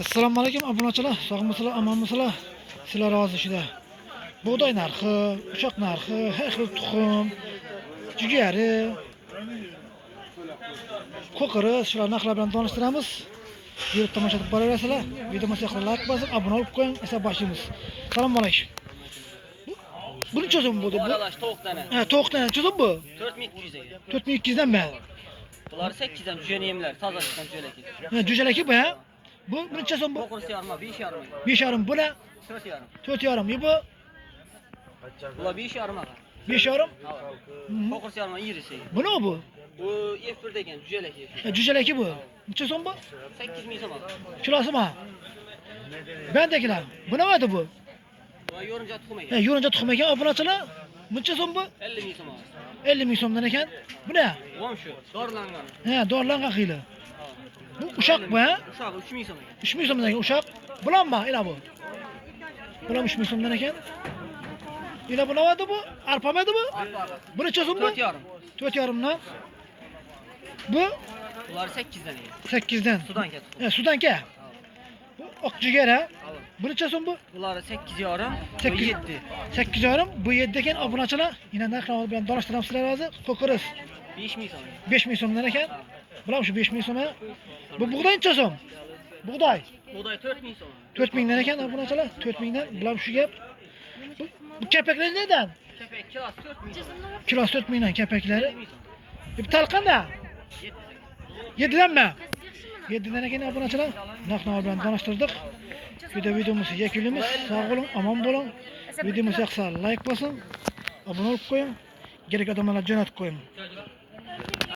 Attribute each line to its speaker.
Speaker 1: Assalomu alaykum obunachilar, sog'misizlar, omonmisizlar? Sizlar rozishida. Buğday narxi, uchoq narxi, har xil tuxum, jigari, ko'qiriz, shular narxlar bilan tanishtiramiz. Yurib tomosha qilib boraverasizlar. Videomizni like bosib, obuna bo'lib qo'ying, esa boshlaymiz. Assalomu alaykum. Bu necha so'm bo'ldi bu?
Speaker 2: Aralash tovuq tane.
Speaker 1: Ha, tovuq tane necha so'm bu?
Speaker 2: 4200 ga.
Speaker 1: 4200 dan mi?
Speaker 2: Bular 8 dan juyani yemlar, toza chiqqan jo'laki.
Speaker 1: Ha, jo'jalaki bu ha? Bu necha so'm bu?
Speaker 2: 9.5, 5.5.
Speaker 1: 5,5 bu ne?
Speaker 2: 4.5.
Speaker 1: 4,5 bu?
Speaker 2: Bular 5.5.
Speaker 1: 5,5.
Speaker 2: 9.5 yirisi.
Speaker 1: Bu ne bu?
Speaker 2: Bu F1 degan jo'laki.
Speaker 1: Jo'jalaki bu. Necha so'm bu?
Speaker 2: 8.000 so'm.
Speaker 1: Kilosi mi? Bendekilar. Bu ne vardı bu?
Speaker 2: Bu yo'rincha tuxum ekan.
Speaker 1: Yo'rincha tuxum ekan, obunachilar. Necha so'm bu?
Speaker 2: 50.000 so'm.
Speaker 1: 50 ming so'mdan ekan. Bu ne?
Speaker 2: Vom shu, dorilangan.
Speaker 1: He, dorilangan xiyli. Bu ushaq bu ha?
Speaker 2: Ushaq 3.000 so'm ekan.
Speaker 1: 3 ming so'mdan ekan ushaq. Bulanma, ila bu. Bulan 3 ming so'mdan ekan. Ila bu ne vardı bu? Arpa mıydı bu? Bu necha so'm bu?
Speaker 2: 4.5.
Speaker 1: 4,5 dan. Bu
Speaker 2: Bular 8 dan ekan.
Speaker 1: 8 dan.
Speaker 2: Sudan ketdi.
Speaker 1: He, sudan ke. Bu oqjigar ha? Bu necha so'm bu?
Speaker 2: Bular 8.5, bu
Speaker 1: 8.
Speaker 2: 7.
Speaker 1: 8,5. Bu 7 ekan obunachilar. Yine narxlar bilan donishtiramiz sizlar hozir. Ko'kiriz
Speaker 2: 5.000 so'm.
Speaker 1: 5 ming so'mdan ekan. Bular shu 5 ming so'm. Bu buğday necha so'm? Buğday
Speaker 2: Buğday 4.000 so'm.
Speaker 1: 4 mingdan ekan obunachilar. 4 mingdan. Bular shu gap. Bu kepaklar nedan?
Speaker 2: Kepek kilosi 4.000 so'm.
Speaker 1: Kilosi 4 mingdan kepaklari.
Speaker 2: 50.000 so'm.
Speaker 1: Bu talqanda 7dan mi? 7dan ekan obunachilar. Narxlar bilan tanishtirdik. Videomizni yakunlaymiz. Sog' bo'ling, omon bo'ling. Videomizni yoqsa like bosing, obuna bo'lib qo'ying. Kerak odamlarga jo'natib qo'ying.